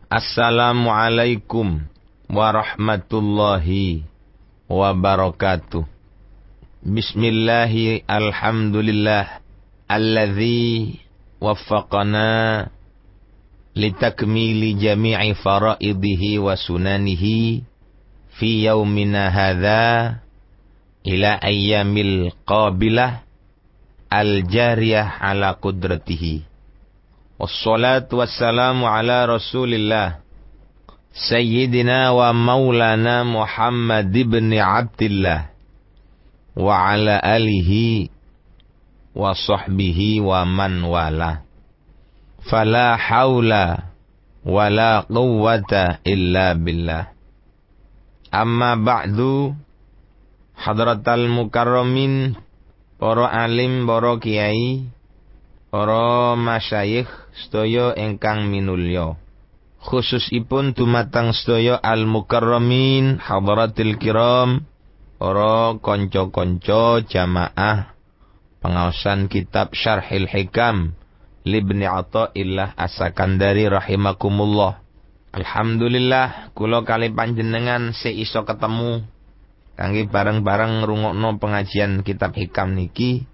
Assalamualaikum warahmatullahi wabarakatuh. Bismillahi alhamdulillah alladzi waffaqana litakmili jami'i faraidihi wa sunanihi fi yaumina hadza ila ayyamil qabilah al-jariyah ala qudratihi. Wassalatu wassalamu ala Rasulillah Sayyidina wa maulana Muhammad ibn Abdillah wa ala alihi wa sahbihi wa man wala. Fala hawla wa la quwwata illa billah. Amma ba'du, hadratal mukarramin, para alim, para kiai, para masyayikh sedaya ingkang minulya. Khususipun dumateng sedaya al-mukarramin hadratil kiram, para kanca-kanca jamaah pengaosan kitab Syarhil Hikam Libni Athaillah As-Sakandari rahimakumullah. Alhamdulillah kula kali panjenengan iso ketemu kangge bareng-bareng ngrungokno pengajian kitab Hikam niki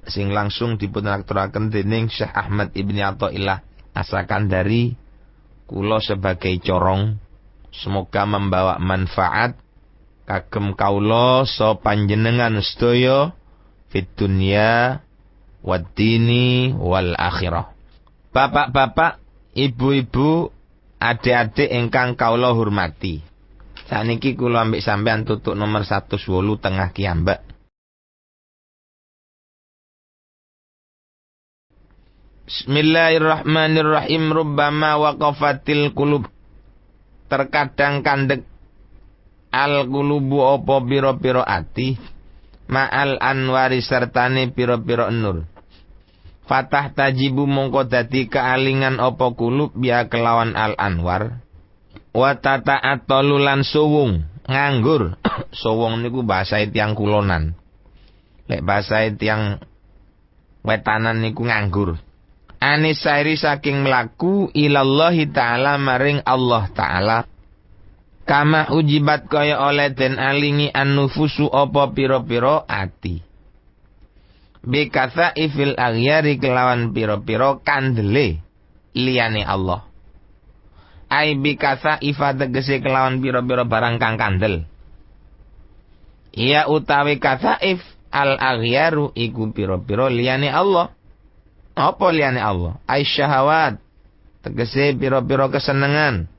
sing langsung dipunaturaken dening Syekh Ahmad Ibni Athaillah As-Sakandari. Kula sebagai corong semoga membawa manfaat kagem kaula so panjenengan sedaya fid dunya wad dini wal akhirah. Bapak-bapak, ibu-ibu, adik-adik ingkang kaula hormati. Saniki kula ambek sampean tutuk nomor 108 tengah kiambak. Bismillahirrahmanirrahim. Rubbama waqafatil qulub. Terkadang kandeg al qulubu apa pira-pira ati ma'al anwari sertane pira-pira nur. Fatah tajibu mongko dadi kealingan apa qulub biya kelawan al anwar. Wa tata'atalu lan suwung nganggur. Suwung niku bahasa tiyang kulonan. Lek bahasa tiyang wetanan niku nganggur. Anisairi saking melaku ilallahi ta'ala maring Allah ta'ala. Kama ujibat kaya oleh den alingi an-nufusu apa pira-pira ati. Bikatha ifil aghyari kelawan pira-pira kandele liyane Allah. Ai bikatha ifat tegese kelawan pira-pira barang kang kandel. Iya utawi kathaif al-aghyaru iku pira-pira liyane Allah. Apa liyane Allah? Aisyahawat tegese pira-pira kesenengan.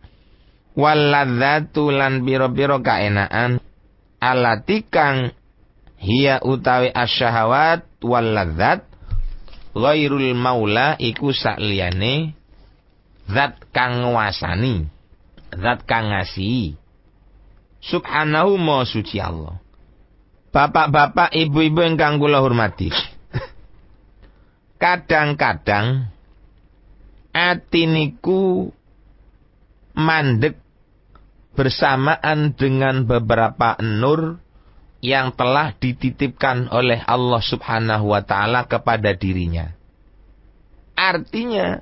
Walladzatu lan pira-pira kaenaan. Alati kang hiya utawi asyahawat walladzat ghairul maula iku sak liyane zat kang nguasani, zat kang ngasihi. Subhanahu ma suci Allah. Bapak-bapak, ibu-ibu ingkang kula hormati. Kadang-kadang ati niku mandeg bersamaan dengan beberapa nur yang telah dititipkan oleh Allah Subhanahu wa ta'ala kepada dirinya. Artinya,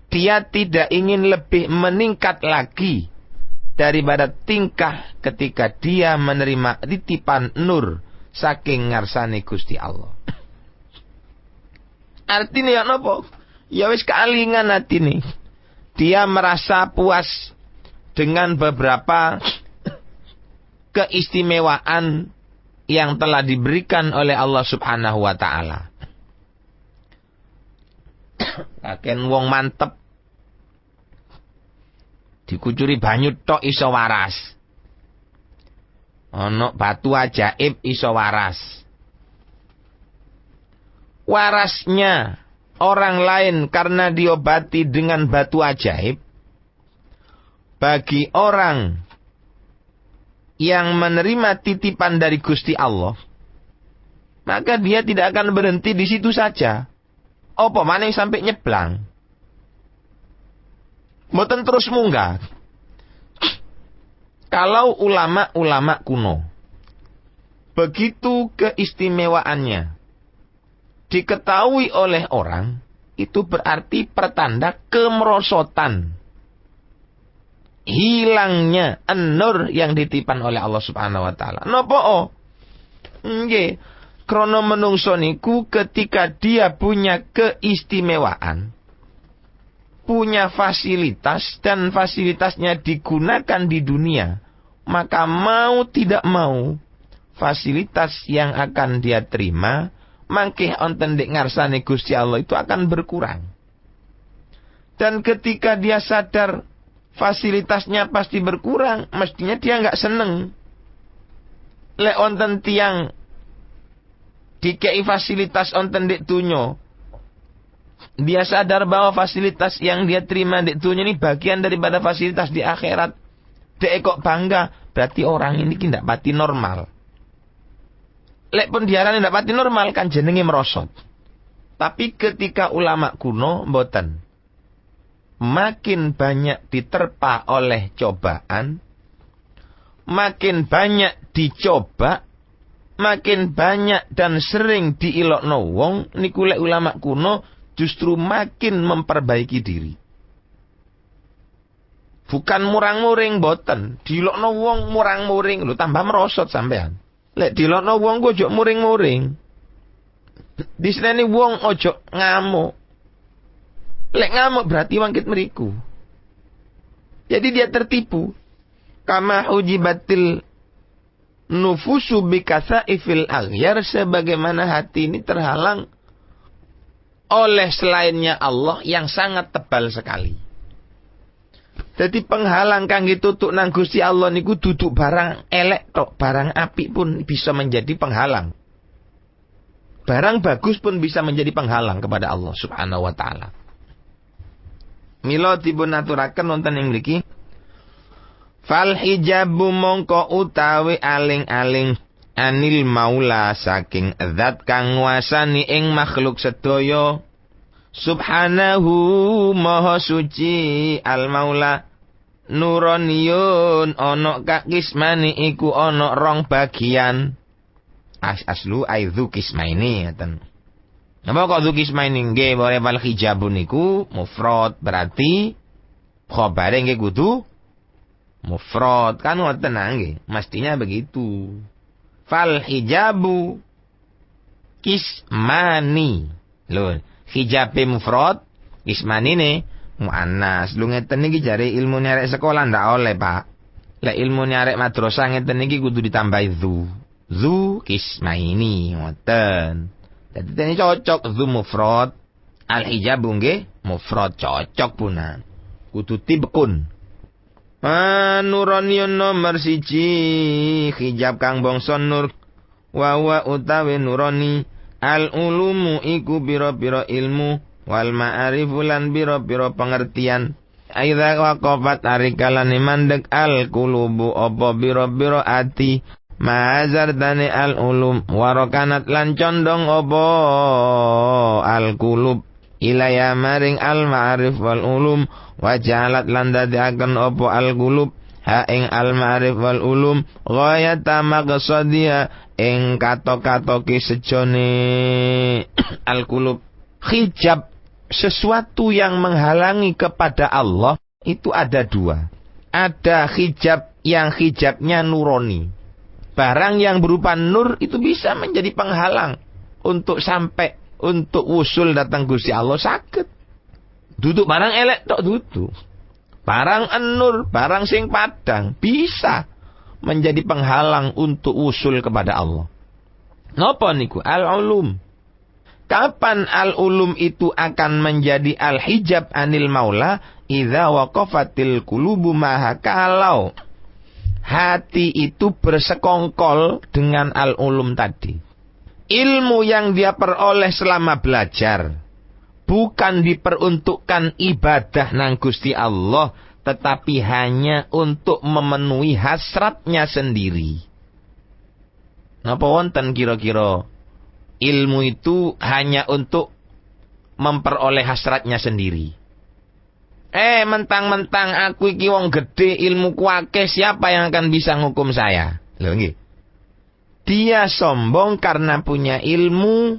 dia tidak ingin lebih meningkat lagi daripada tingkah ketika dia menerima titipan nur saking ngarsane Gusti Allah. Artinya ya napa? Ya wis kealingan atine. Dia merasa puas dengan beberapa keistimewaan yang telah diberikan oleh Allah Subhanahu wa ta'ala. Kaken wong mantep dikucuri banyu tok iso waras. Ana batu ajaib iso waras. Warasnya orang lain karena diobati dengan batu ajaib. Bagi orang yang menerima titipan dari Gusti Allah, maka dia tidak akan berhenti di situ saja. Apa maneh sampai nyeblang. Mboten terus munggah. Kalau ulama-ulama kuno begitu keistimewaannya diketahui oleh orang, itu berarti pertanda kemerosotan hilangnya an-nur yang ditipan oleh Allah Subhanahu wa taala. Napa? Nggih, krana menungso niku ketika dia punya keistimewaan, punya fasilitas dan fasilitasnya digunakan di dunia, maka mau tidak mau fasilitas yang akan dia terima mangkih onten dek ngarsane Gusti Allah itu akan berkurang. Dan ketika dia sadar fasilitasnya pasti berkurang, mestinya dia nggak seneng. Lek onten tiang dikei fasilitas onten dek tunyo, dia sadar bahwa fasilitas yang dia terima dek tunyo ini bagian daripada fasilitas di akhirat. Dek kok bangga, berarti orang ini tidak pati normal. Lek pun diarani tidak pati normal kan jenenge merosot. Tapi ketika ulama kuno mboten. Makin banyak diterpa oleh cobaan, makin banyak dicoba, makin banyak dan sering diilokno wong, niku lek ulama kuno justru makin memperbaiki diri. Bukan murang-muring boten, diilokno wong murang-muring lho tambah merosot sampean. Lek diilokno wong kok ojo muring-muring. Diseneni wong ojo ngamuk. Lek ngamuk berarti wangkit meriku. Jadi dia tertipu. Kama hujibatil nufusu bikasaifil aghyar, sebagaimana hati ini terhalang oleh selainnya Allah yang sangat tebal sekali. Jadi penghalang kangge tutuk nang Gusti Allah niku duduk barang elek tok, barang apik pun bisa menjadi penghalang. Barang bagus pun bisa menjadi penghalang kepada Allah Subhanahu wa taala. Mila dipun aturaken wonten ing mriki, fal hijabu mongko utawi aling-aling anil maula saking zat kang nguasani ing makhluk sedaya. Subhanahu maha suci al maula, nuroniyun ana kakismani iku ana rong bagian. Aslu aidzu kismaini ngaten. Napa kok dzukismaini nggih boleh wal hijabun niku mufrad, berarti khabare nggih kudu mufrad kan ngoten nggih, mestinya begitu. Fal hijabu kismani. Lho, hijabe mufrad, kismanine muannas. Lu ngeten iki jare ilmu nyarek sekolah ndak oleh, Pak. Lek ilmu nyarek madrasah ngeten iki kudu ditambahi zu kismaini ngoten. Jadi ini cocok zu mufrad, al hijabu nggih mufrad cocok punan. Kudu tibkun. Nuroniyun nomor siji, hijab kang bangsa nur, wa utawi nurani, al ulumu iku biro-biro ilmu, wal ma'arifu lan biro-biro pengertian. Aidza waqafat arikalane mandek al kulubu apa biro-biro ati, ma'azar dani al ulum, warokanat lan condong opo al kulub, ilaya maring al ma'arif wal ulum, wajalat lan dadiaken opo al kulub, ha ing al ma'arif wal ulum, ghayata maqsadiya ing kato-katoki sejone al kulub. Hijab, sesuatu yang menghalangi kepada Allah, itu ada dua. Ada hijab yang hijabnya nuroni. Barang yang berupa nur itu bisa menjadi penghalang untuk sampai, untuk usul datang Gusti Allah sakit. Duduk barang elek tok duduk. Barang nur, barang sing padang bisa menjadi penghalang untuk usul kepada Allah. Napa niku? Al-ulum. Kapan al-ulum itu akan menjadi al-hijab anil maula? Idza waqafatil qulubu maha, kalau hati itu bersekongkol dengan al-ulum tadi. Ilmu yang dia peroleh selama belajar bukan diperuntukkan ibadah nang Gusti Allah, tetapi hanya untuk memenuhi hasratnya sendiri. Napa wonten kira-kira ilmu itu hanya untuk memperoleh hasratnya sendiri? Mentang-mentang aku iki wong gede, ilmu kuake, siapa yang akan bisa ngukum saya? Lho nggih. Dia sombong karena punya ilmu,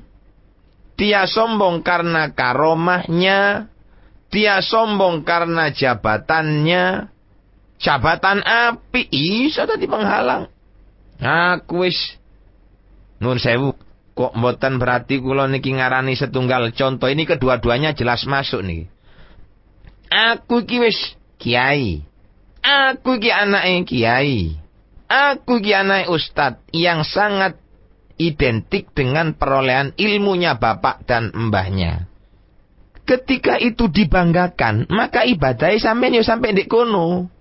dia sombong karena karomahnya, dia sombong karena jabatannya, Jabatan apik iso dadi penghalang. Aku wis nun sewu, kok mboten berarti kula niki ngarani setunggal contoh, ini kedua-duanya jelas masuk nih. Aku iki wis kiai. Aku iki anake kiai. Aku iki anake ustad yang sangat identik dengan perolehan ilmunya bapak dan mbahnya. Ketika itu dibanggakan, maka ibadahnya sampeyan yo sampe ndek kono.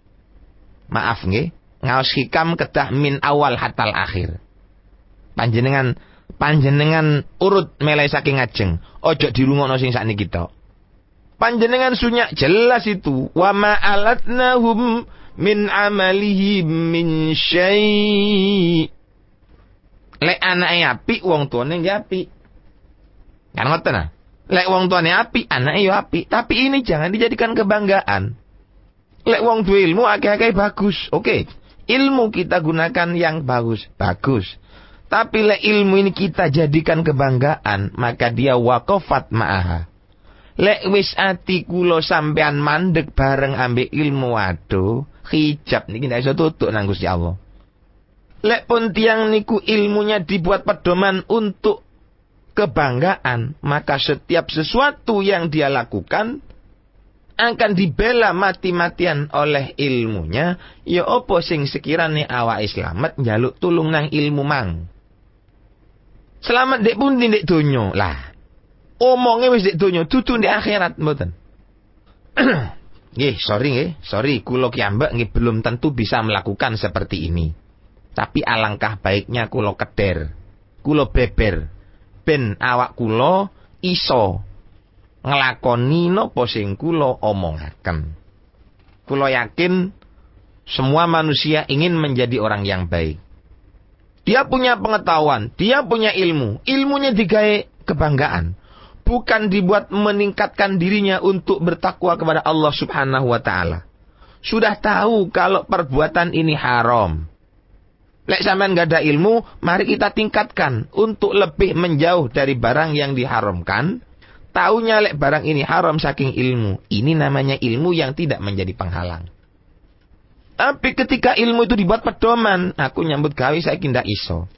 Maaf nggih, ngaos hikam kedah min awal hatal akhir. Panjenengan urut melai saking ngajeng, ojo dirungokno sing sakniki tok. Panjenengan sunyak jelas itu, wa ma alatnahum min amalihim min syai'. Lek anake apik wong tuane nggih apik. Kan ngoten ah. Lek wong tuane apik, anake yo apik, tapi ini jangan dijadikan kebanggaan. Lek wong duwe ilmu akeh-akeh bagus. Oke. Ilmu kita gunakan yang bagus. Tapi lek ilmu ini kita jadikan kebanggaan, maka dia waqafat ma'aha. Lek wis ati kula sampean mandeg bareng ambek ilmu, waduh, hijab niki ndak iso tutuk nang Gusti Allah. Lek pun tiang niku ilmunya dibuat pedoman untuk kebanggaan, maka setiap sesuatu yang dia lakukan akan dibela mati-matian oleh ilmunya. Ya opo sing sekirane awake slamet njaluk tulung nang ilmu mang. Selamat dek pundi dek donya. Lah, omongnya wis dek donya, dudu dek akhirat mboten. Sorry, kula kiambak nggih belum tentu bisa melakukan seperti ini. Tapi alangkah baiknya kula keder, kula beber, ben awak kula iso nglakoni napa sing kula omongaken. Kula yakin semua manusia ingin menjadi orang yang baik. Dia punya pengetahuan, dia punya ilmu, ilmunya digawe kebanggaan, bukan dibuat meningkatkan dirinya untuk bertakwa kepada Allah Subhanahu wa taala. Sudah tahu kalau perbuatan ini haram. Lek sampean gak ada ilmu, mari kita tingkatkan untuk lebih menjauh dari barang yang diharamkan. Taunya lek barang ini haram saking ilmu. Ini namanya ilmu yang tidak menjadi penghalang. Tapi ketika ilmu itu dibuat pedoman, aku nyambut gawe saiki ndak iso.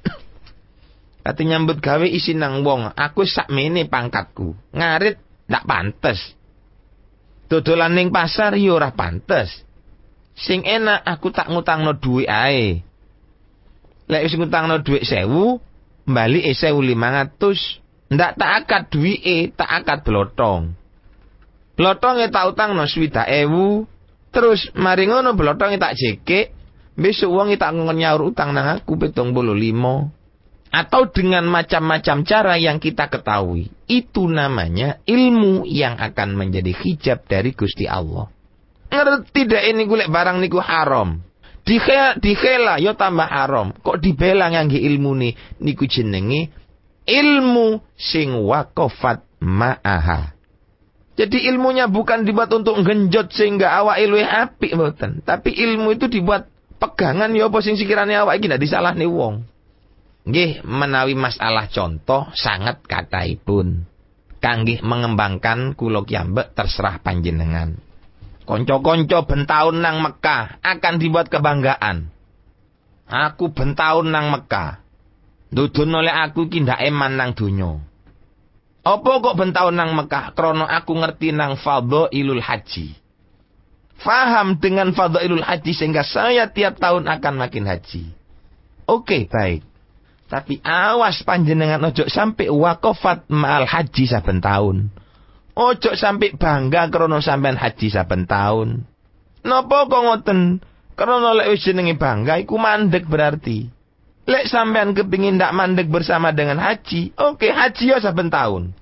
Kate nyambut gawe isi nang wong, aku sakmene pangkatku. Ngarit ndak pantes. Dodolan ning pasar yo ora pantes. Sing enak aku tak ngutangno dhuwit ae. Lek wis ngutangno dhuwit 1000, bali 1500, ndak tak akad duwike, tak akad blotong. Blotonge tak utangno 20.000, terus mari ngono blotonge tak jekek, besok wong tak nyaur utang nang aku 75. Atau dengan macam-macam cara yang kita ketahui. Itu namanya ilmu yang akan menjadi hijab dari Gusti Allah. Ngerti dak ini golek barang niku haram. Dikhela yo tambah haram. Kok dibela ngangge ilmune niku jenenge ilmu sing waqafat ma'aha. Jadi ilmunya bukan dibuat untuk nggenjot sehingga awake luwih apik mboten, tapi ilmu itu dibuat pegangan yo apa sing sekirane awake iki ndak disalahne wong. Nggih, menawi masalah contoh sangat kathahipun. Kangge mengembangkan kula kiambek terserah panjenengan. Konco-konco bentaun nang Mekah akan dibuat kebanggaan. Aku bentaun nang Mekah. Dudun oleh aku iki ndak eman nang donya. Apa kok bentaun nang Mekah? Krana aku ngerti nang fadhailul haji. Faham dengan fadhailul haji sehingga saya tiap tahun akan makin haji. Oke, baik. Tapi awas panjenengan ojo sampai waqafat ma'al haji saben tahun. Ojo sampai bangga krana sampean haji saben tahun. Napa kok ngoten? Krana lek wis jenenge bangga iku mandeg berarti. Lek sampean kepingin ndak mandeg bersama dengan haji, oke haji ya saben tahun.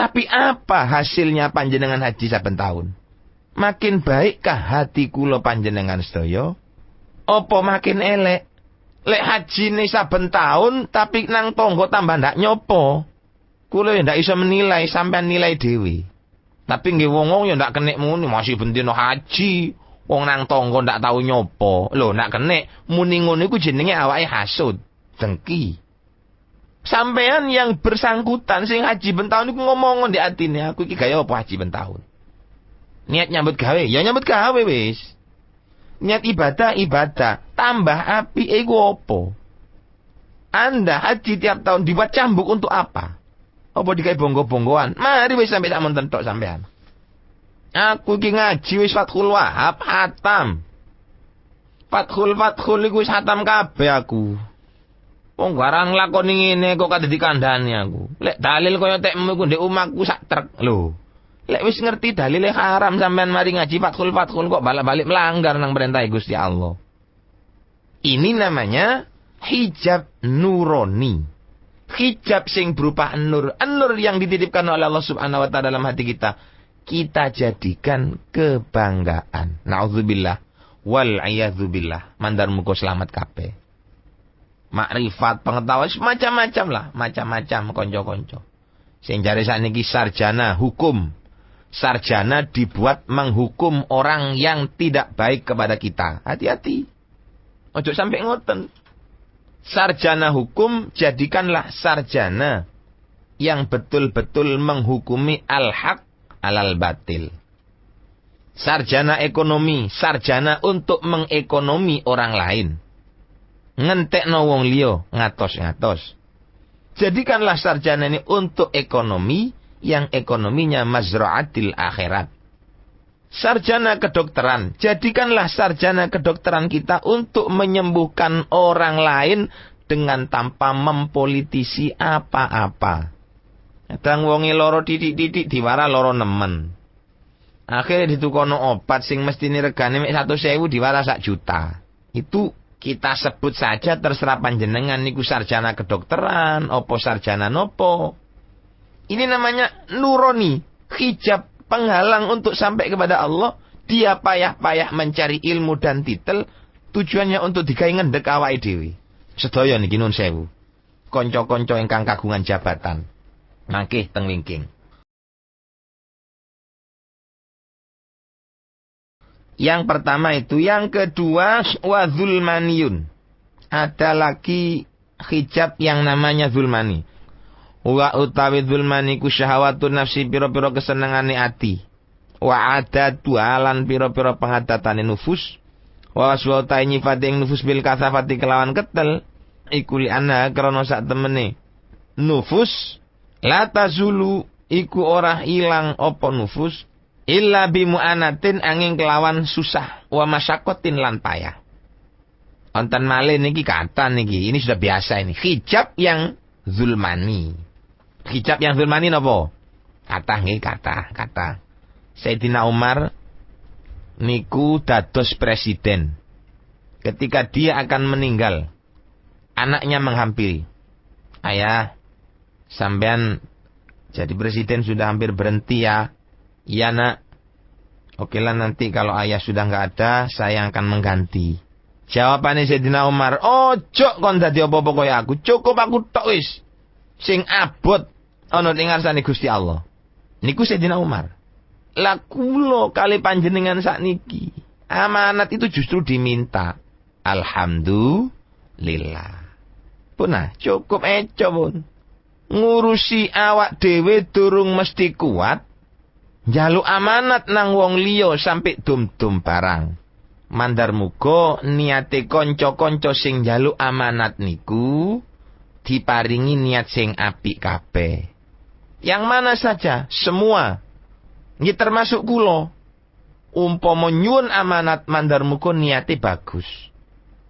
Tapi apa hasilnya panjenengan haji saben tahun? Makin baikkah hati kula panjenengan sedaya? Apa makin elek? Lek haji ne saben tahun tapi nang tangga tambah ndak nyopo. Kula ya ndak iso menilai, sampean nilai dhewe. Tapi nggih wong-wong ya ndak kenek muni masih bendino haji. Wong nang tangga ndak tau nyopo. Lho nak kenek muni ngono iku jenenge awake hasud, dengki. Sampean yang bersangkutan sing haji ben taun iku ngomong ndek atine, aku iki gaya apa haji ben taun. Niat nyambut gawe, ya nyambut gawe wis. Niat ibadah. Tambah api iku apa? Anda haji tiap tahun dibuat cambuk untuk apa? Apa dikai bonggo-bonggoan? Mari wis sampai tak monten tok sampean. Aku iki ngaji wis Fathul Wahab hatam. Fathul iku wis hatam kabeh aku. Wong garang lakoni ngene kok kadhe dikandhani aku. Lek dalil kaya tekmu iku ndek omahku sak trek. Lho. Lek wis ngerti dalile haram sampean mari ngaji Fathul kok balik-balik melanggar nang perintah Gusti Allah. Ini namanya hijab nurani. Hijab sing berupa nur. Nur yang dititipkan oleh Allah Subhanahu wa taala dalam hati kita. Kita jadikan kebanggaan. Nauzubillah wal iyadzubillah. Mandar muga selamat kabeh. Makrifat, pengetahuan macam-macam lah, macam-macam konco-konco. Sing jare sakniki sarjana hukum. Sarjana dibuat menghukum orang yang tidak baik kepada kita. Hati-hati. Ojo sampai ngoten. Sarjana hukum jadikanlah sarjana yang betul-betul menghukumi al-haq alal batil. Sarjana ekonomi, sarjana untuk mengekonomi orang lain. Ngentekno wong liya ngatos-ngatos. Jadikanlah sarjana ini untuk ekonomi yang ekonominya mazra'atil akhirat. Sarjana kedokteran, jadikanlah sarjana kedokteran kita untuk menyembuhkan orang lain dengan tanpa mempolitisi apa-apa. Kadang wonge loro titik-titik diwara loro nemen. Akhirnya ditukono obat sing mestine regane mek 100.000 diwara 1 juta. Itu kita sebut saja terserah panjenengan niku sarjana kedokteran, opo sarjana nopo. Ini namanya nurani, hijab penghalang untuk sampai kepada Allah. Dia payah-payah mencari ilmu dan titel, tujuannya untuk digawe ngendhek awake dhewe. Sedaya niki nun sewu. Kanca-kanca ingkang kagungan jabatan. Mangke teng wingking. Yang pertama itu. Yang kedua, wa zulmaniyun. Ada lagi hijab yang namanya zulmani. Wa utawi zulmani ku syahwatun nafsi pira-pira kesenengane ati. Wa adatu alan pira-pira pengadatane nufus. Wa waswata nyifati ing nufus bil kasafati kelawan ketel. Iku li anna krana sak temene. Nufus la tazulu iku ora ilang apa nufus. Illa bimu'anatin angin kelawan susah wa masyakotin lan payah. Onten malih niki kata niki, ini sudah biasa ini. Hijab yang zulmani. Hijab yang zulmani napa? Kata nggih kata. Sayyidina Umar niku dados presiden. Ketika dia akan meninggal, anaknya menghampiri. Ayah, sampean jadi presiden sudah hampir berhenti ya. Iya nak. Oke lah nanti kalau ayah sudah nggak ada, saya akan mengganti. Jawabannya Sayyidina Umar, ojo kon dadi apa-apa kaya aku, cukup aku tok wis. Sing abot ana ing ngarsane Gusti Allah. Niku Sayyidina Umar. Lah kula kali panjenengan sakniki, amanat itu justru diminta. Alhamdulillah. Punah, cukup eco pun. Ngurusi awak dhewe durung mesti kuat. Njaluk amanat nang wong liya sampai dum-dum barang. Mandar muga niate kanca-kanca sing njaluk amanat niku diparingi niat sing apik kabeh. Yang mana saja, semua. Nggih termasuk kula. Umpama nyuwun amanat mandar muga niate bagus.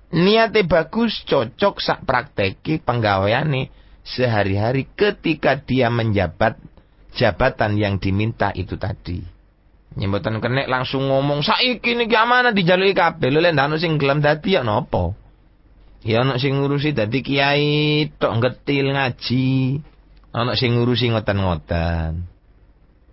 Niate bagus cocok sak prakteke penggaweane sehari-hari ketika dia menjabat jabatan yang diminta itu tadi. Nyemboten kenek langsung ngomong saiki niki amanah dijaluki kabeh. Lho lek ana sing gelem dadi ya napa? Ya ana sing ngurusi dadi kiai tok ngetil ngaji. Ana sing ngurusi ngoten-ngoten.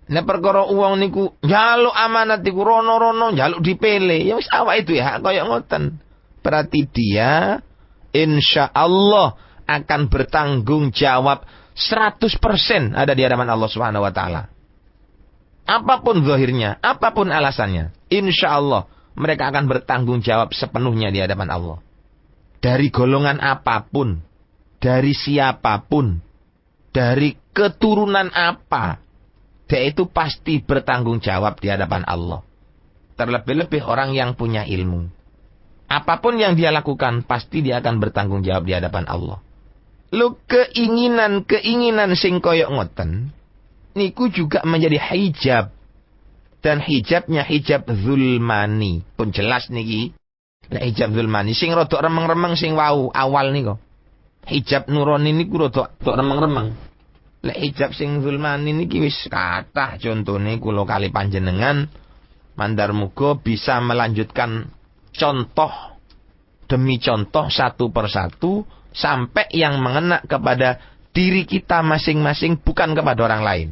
Nek perkara uang niku njaluk amanat iku rono-rono njaluk dipele. Ya wis awake itu ya kaya ngoten. Berarti dia insyaallah akan bertanggung jawab 100% ada di hadapan Allah Subhanahu wa taala. Apapun zahirnya, apapun alasannya, insyaallah mereka akan bertanggung jawab sepenuhnya di hadapan Allah. Dari golongan apapun, dari siapapun, dari keturunan apa, dia itu pasti bertanggung jawab di hadapan Allah. Terlebih-lebih orang yang punya ilmu. Apapun yang dia lakukan, pasti dia akan bertanggung jawab di hadapan Allah. Lu keinginan sing koyok ngoten, niku juga menjadi hijab. Dan hijabnya hijab zulmani. Pun jelas niki. Hijab zulmani. Sing rodok remeng-remeng sing wau awal niku. Hijab nurani niku rodok remeng-remeng. Lek hijab sing zulmani niki wis kathah contone kula kali panjenengan mandar muga bisa melanjutkan contoh demi contoh satu persatu sampai yang mengena kepada diri kita masing-masing bukan kepada orang lain.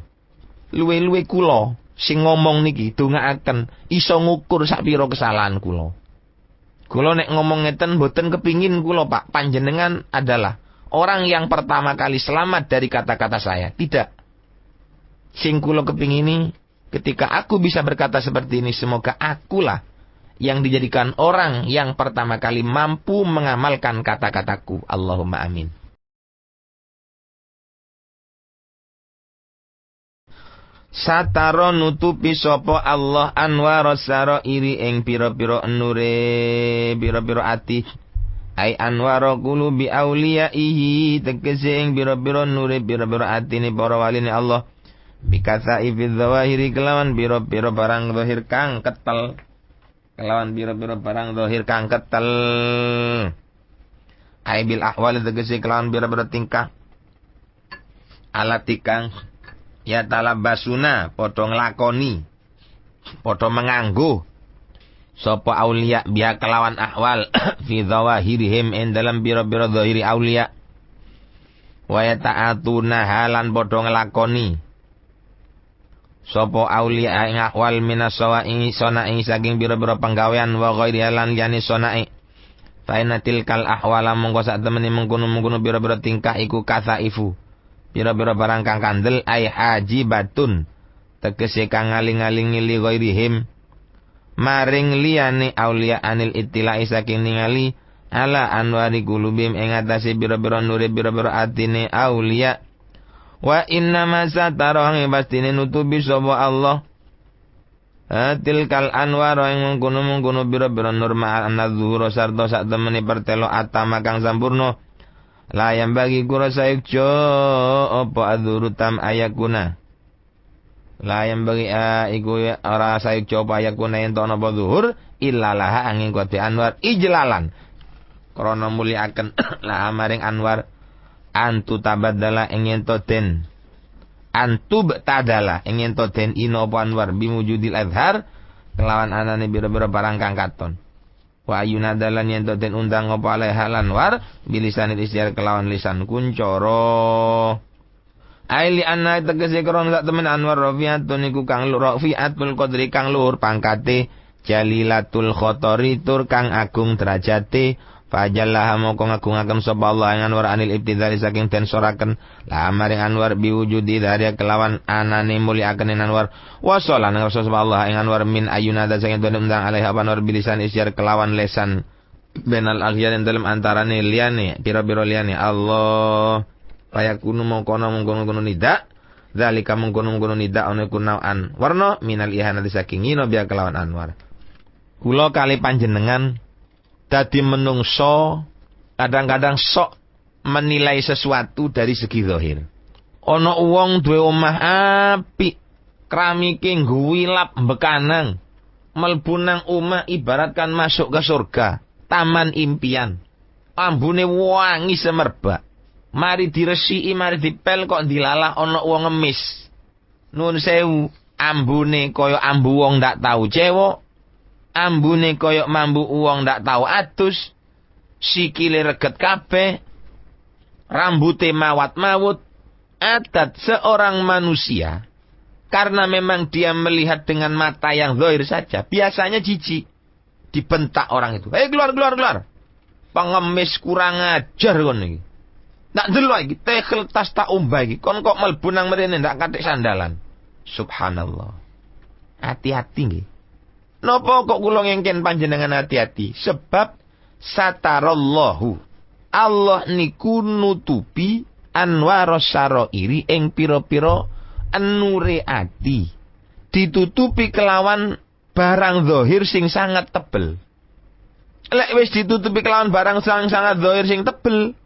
Luwe-luwe kula sing ngomong niki dongaaken iso ngukur sak pira kesalahan kula. Kula nek ngomong ngeten mboten kepingin kula Pak panjenengan adalah orang yang pertama kali selamat dari kata-kata saya. Tidak. Sing kula kepingini ketika aku bisa berkata seperti ini, semoga akulah yang dijadikan orang yang pertama kali mampu mengamalkan kata-kataku. Allahumma amin. Sataro nutupi sapa Allah anwaros sarairi ing pira-pira nure pira-pira ati. Ai anwaro qulubi auliyaihi tegese ing pira-pira nure pira-pira atine para waline Allah. Bikasai fi dzawahiri kelawan pira-pira barang zahir kang ketel. Kelawan pira-pira barang zahir kang ketel. Ai bil ahwal tegese kelawan pira-pira tingkah. Alatikang ya talabasuna padha nglakoni padha menganggo sapa aulia biha kelawan ahwal fi dzawahirihim ing dalam pira-pira zahiri aulia wa yata'atuna halan padha nglakoni sapa aulia ing ahwal minas sawa'i sana'i saking pira-pira penggawean wa ghairi halan yani sana'i fainatil kal ahwala mongko sak temene mengkono-mengkono pira-pira tingkah iku kasaifu pira-pira barang kang kandel ai hajibatun tegese kang ngaling-alingi li ghairihim maring liyane aulia anil ittila'i saking ningali ala anwari qulubim ing atase pira-pira nure pira-pira atine aulia wa inna ma satara ing pastine nutupi sapa Allah tilkal anwar ing mengkono-mengkono pira-pira nur ma'an zuhur sarta sak temene pertelo atama kang sampurna. Layam bagi kura sayukjo opo adzurutam ayakuna. Layam bagi iku ora sayukjo opo ayakuna ento napa zuhur illalaha angin kote anwar ijlalan. Krana muliaken la maring anwar antu tabadala ing ento den. Antu betadala ing ento den ino opo anwar bimujudil azhar kelawan anane bira-bira barang kang katon. Wa ayuna dalan yen to den undang apa aleh halan war bilisanil istiar kelawan lisan kuncoro aili anna tegese kron sak temen anwar rafiatun niku kang rafiatul qadri kang luhur pangkate jalilatul khotori tur kang agung derajate fajallah moko ngagungaken sapa Allah ing anwar anil ibtidali saking den soraken la maring anwar biwujudi dari kelawan anane muliaken anwar wasolan nang sapa Allah ing anwar min ayuna da saking den undang alaiha anwar bilisan isyar kelawan lesan benal aghyar dalem antarane liyane pira-pira liyane Allah payakunu mongkono nida zalika mongkono nida ana kunaan warna minal ihanati saking ino biya kelawan anwar kula kali panjenengan dadi menungso kadang-kadang sok menilai sesuatu dari segi zahir. Ana wong duwe omah apik, kramike ngguwilap bekanang, mlebu nang omah ibaratkan masuk ke surga, taman impian. Ambune wangi semerbak. Mari diresiki, mari dipel kok dilalah ana wong ngemis. Nuwun sewu, ambune kaya ambu wong ndak tau cewek. Ambune koyok mambu uang ndak tahu atus, sikile reget kabeh, rambute mawat-mawut, adat seorang manusia, karena memang dia melihat dengan mata yang zahir saja, biasanya jijik, dibentak orang itu, keluar, pengemis kurang ajar kon iki, ndak delok iki, tekel tas tak umbah iki, kon kok mlebu nang mrene ndak katik sandalan, subhanallah, hati-hati nggih. Napa kok kula ngengken panjenengan hati-hati? Sebab satarallahu. Allah niku nutupi anwaros sarairi ing pira-pira enure ati. Ditutupi kelawan barang zahir sing sangat tebel. Lek wis ditutupi kelawan barang sangat zahir sing tebel,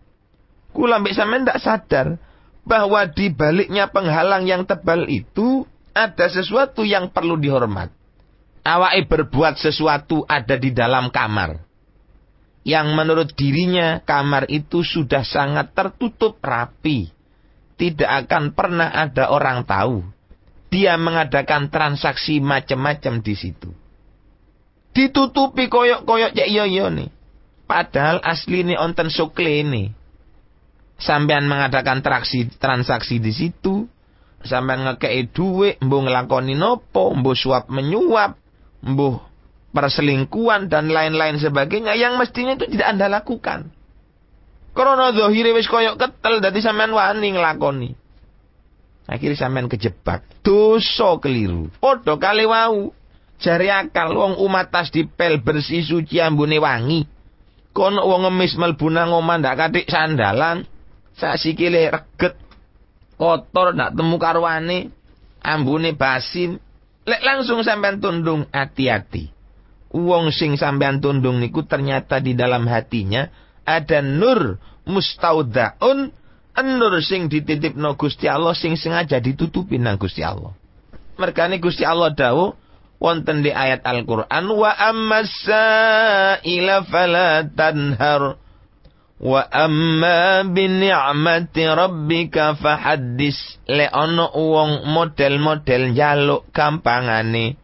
kula mbek sampean ndak sadar bahwa di baliknya penghalang yang tebal itu ada sesuatu yang perlu dihormat. Awake berbuat sesuatu ada di dalam kamar, yang menurut dirinya kamar itu sudah sangat tertutup rapi. Tidak akan pernah ada orang tahu. Dia mengadakan transaksi macam-macam di situ. Ditutupi koyok-koyok cek yo nih. Padahal asli ini onten sukle ini. Sampean mengadakan transaksi di situ. Sampean ngekei duit, mbuh ngelakoni nopo, mbuh suap menyuap, mbuh perselingkuhan dan lain-lain sebagainya yang mestinya itu tidak Anda lakukan. Karena zahire wis koyok ketel dadi sampean wani nglakoni. Akhirnya sampean kejebak. Dosa keliru. Padha kali wau. Jari akal wong umat tas dipel bersih suci ambune wangi. Kono wong ngemis mlebu nang omah ndak kathik sandalan. Sak sikile reget. Kotor ndak temu karwane. Ambune basin. Lek langsung sampean tundung, hati-hati. Wong sing sampean tundung niku ternyata di dalam hatinya ada nur mustaudaun, nur sing dititipno Gusti Allah sing sengaja ditutupi nang Gusti Allah. Mergane Gusti Allah dawuh wonten di ayat Al-Qur'an, wa ammas-sa'ila fala tanhar wa amma bi ni'mati rabbika fahaddis. Le ana wong model-model njaluk gampangane.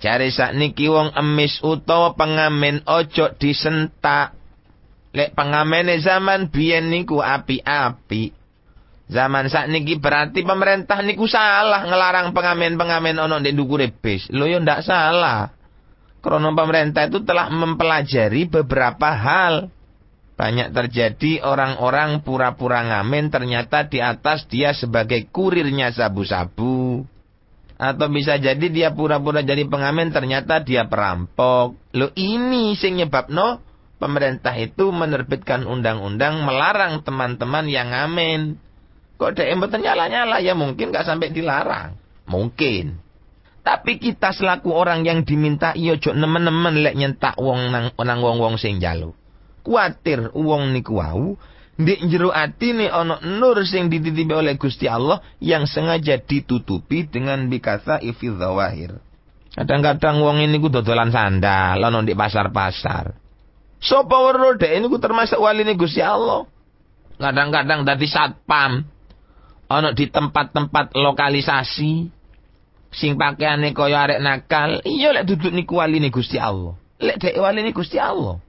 Jare sakniki wong emis utawa pengamen ojo disentak. Lek pengamene zaman biyen niku api-api. Zaman sakniki berarti pemerintah niku salah ngelarang pengamen-pengamen ono ndek ndukure bis. Lho yo ndak salah. Karena pemerintah itu telah mempelajari beberapa hal. Banyak terjadi orang-orang pura-pura ngamen ternyata di atas dia sebagai kurirnya sabu-sabu. Atau bisa jadi dia pura-pura jadi pengamen ternyata dia perampok. Lho ini sing nyebabno pemerintah itu menerbitkan undang-undang melarang teman-teman yang ngamen. Kok dia mboten nyala-nyala ya mungkin gak sampai dilarang. Mungkin. Tapi kita selaku orang yang diminta iya ojo nemen-nemen lek nyentak wong nang wong-wong sing njaluk. Kuatir wong niku wau ndek njero atine ana nur sing dititipi oleh Gusti Allah yang sengaja ditutupi dengan bikasa ifil zawahir. Kadang-kadang wong ini ku dodolan sandal ana ndek pasar-pasar. Sapa weruh dhek niku termasuk waline Gusti Allah. Kadang-kadang dadi satpam. Ana di tempat-tempat lokalisasi sing pakaiane kaya arek nakal, iya lek duduk niku waline Gusti Allah. Lek dhek waline Gusti Allah.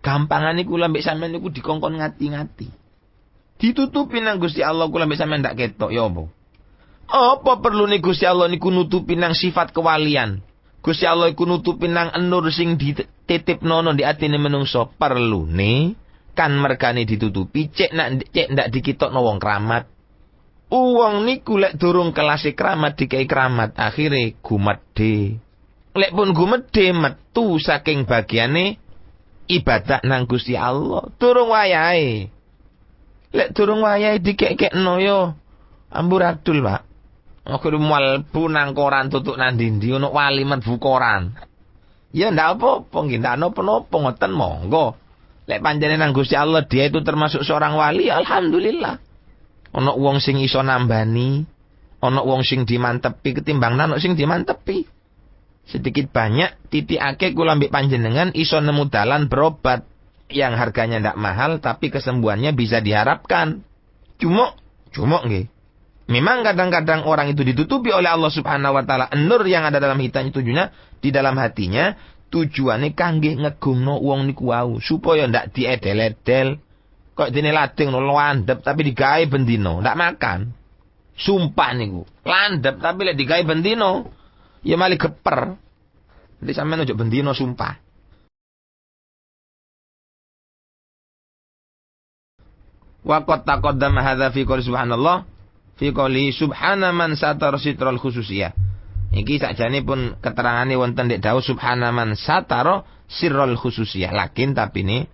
Gampangane kula mbek sampean niku dikongkon ngati-ngati. Ditutupi nang Gusti Allah kula mbek sampean ndak ketok ya apa? Apa perlune Gusti Allah niku nutupi nang sifat kewalian? Gusti Allah iku nutupi nang nur sing dititipno di atine menungso. Perlune kan mergane ditutupi cek ndak dikitokno wong kramat. Uang niku lek durung kelase kramat dikai kramat akhire gumedhe. Lek pun gumedhe metu saking bagiane ibadah nang Gusti Allah durung wayahe. Lek durung wayahe dikekekno yo amburadul, Pak. Akhire mlebu nang koran tutuk nang ndi ono wali mlebu koran. Ya ndak apa-apa nggih, ndak napa-napa ngoten monggo. Lek panjenengan nang Gusti Allah dia itu termasuk seorang wali, alhamdulillah. Ana wong sing iso nambani, ana wong sing dimantepi ketimbang ana sing dimantepi. Sedikit banyak titikake kula mbek panjenengan iso nemu dalan berobat yang harganya ndak mahal tapi kesembuhannya bisa diharapkan. Cuma nggih. Memang kadang-kadang orang itu ditutupi oleh Allah Subhanahu wa taala. Nur yang ada dalam hitanya tujuannya di dalam hatinya tujuannya kangge ngegungno wong niku wau supaya ndak diedel-edel. Kok dene lading no landep tapi digawe bendino, ndak makan. Sumpah niku. Landep tapi lek digawe bendino, ya malah geper. Jadi sampean ojo bendino sumpah. Wa qad taqaddama hadza fi qouli subhanallah fi qouli subhana man satar sitral khususiyah. Iki sakjane pun keterangane wonten ndek dawuh subhana man satara sirrul khususiyah. Lakin tapi ini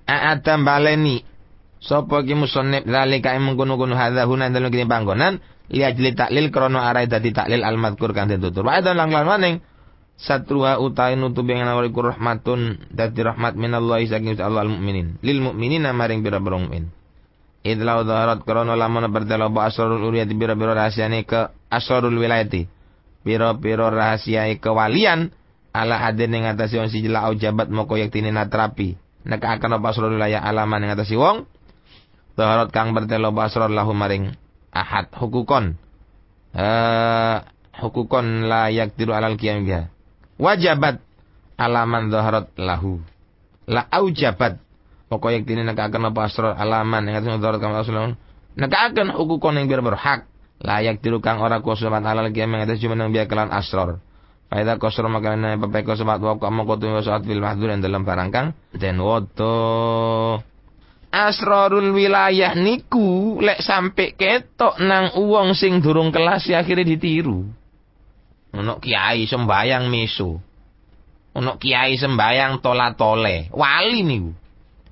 Adam baleni sapa ki musannif zalika mengkono-kono hadza huna dalem kene panggonan li ajli taklil krana arai dadi taklil al madkur kang ditutur. Wa dan lang-lang maning Satruha utai nutubi yang nawari rahmatun dadi rahmat minallahi saking Allah al-mu'minin lil mu'minina maring pira-pira mukmin. Idlau dhaharat karana lamun bertelo ba asrarul uriyati pira-pira rahasiane ke asrarul wilayati. Pira-pira rahasiae kewalian ala hadir ning atase wong siji la jabat moko yaktine natrapi. Nek akan apa asrarul wilayah alaman ning atase wong dhaharat kang bertelo ba asrar lahu maring ahad hukukon. Hukukon la yaktiru alal qiyam biha. Wajabat alaman dhaharat lahu. La aujabat pokok yaktine nek akan apa asrar alaman ing atase dhaharat kang asrar. Nek akan hukukon ing bir berhak layak tiru kang ora kusumat alal qiyam ing atase cuma nang biya kelan asrar. Faida kosro makana pepeko sobat wa moko tu saat fil mahdur dalam barang kang den woto. Asrarul wilayah niku lek sampai ketok nang uang sing durung kelas ya akhirnya ditiru. Ono kiai sembayang meso. Ono kiai sembayang tola-tole. Wali niku.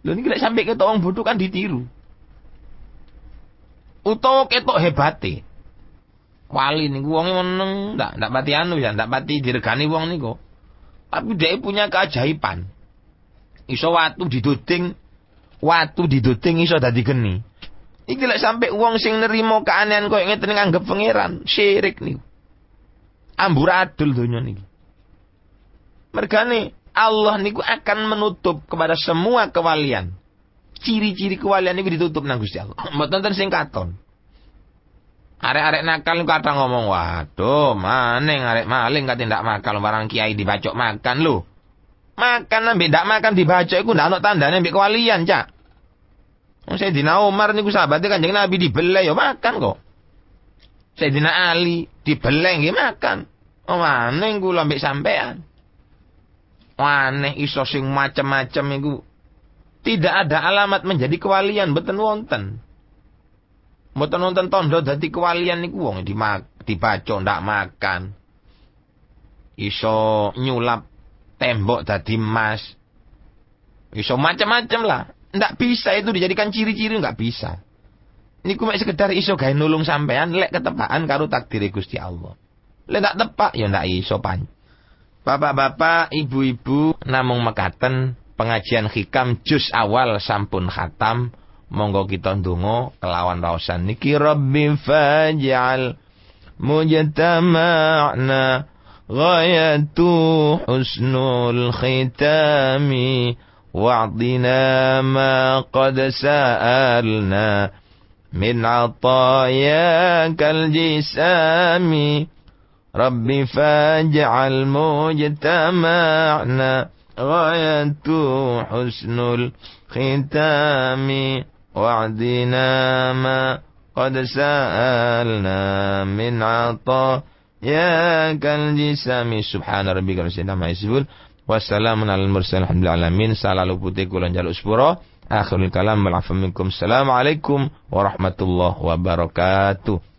Lho niki lek sampai ketok wong bodho kan ditiru. Utawa ketok hebate. Wali niku wonge meneng ndak pati anu ya, ndak pati diregani wong niku. Tapi dhek punya keajaiban. Iso watu didoding iso dadi geni. Iki lek sampe wong sing nerima keanehan koyo ngeten nganggep pangeran, syirik niku. Amburadul donya niki. Mergane Allah niku akan menutup kepada semua kewalian. Ciri-ciri kewalian niku ditutup nang Gusti Allah. Mboten ten sing katon. Arek-arek nakal niku kadang ngomong, "Waduh, maning arek maling kate ndak makal barang kiai dibacok makan lho." Makan ambek ndak makan dibacok iku ndak ono tandane ambek kewalian, Cak. Wong Sayyidina Umar niku sahabate Kanjeng Nabi dibeleh ya makan kok. Sayyidina Ali dibeleh nggih makan. Oh, maning kula ambek sampean. Aneh iso sing macem-macem iku. Tidak ada alamat menjadi kewalian mboten wonten. Mboten wonten tandha dadi kewalian niku wong dibacok ndak makan. Iso nyulap tembok dadi emas. Iso macam-macam lah. Ndak bisa itu dijadikan ciri-ciri, nggak bisa. Niku mek sekedar iso gawe nulung sampean lek ketepaan karo takdir Gusti Allah. Lek ndak tepak ya ndak iso pan. Bapak-bapak, ibu-ibu, namung mekaten pengajian hikam juz awal sampun khatam. Monggo kita ndonga kelawan raosan niki Rabbi faj'al mujtama'na ghayatu husnul khitami wa'dina ma qad sa'alna min 'atayakal jisami Rabbi faj'al mujtama'na ghayatu husnul khitami wa'dina ma qad sa'alna min 'atayakal jisami subhana rabbika rabbil izzati amma yasifun wassalamun alal mursalin alhamdulillahi alamin salalu putih kula njaluk sepura akhirul kalam wal afa minkum assalamu alaikum warahmatullahi wabarakatuh.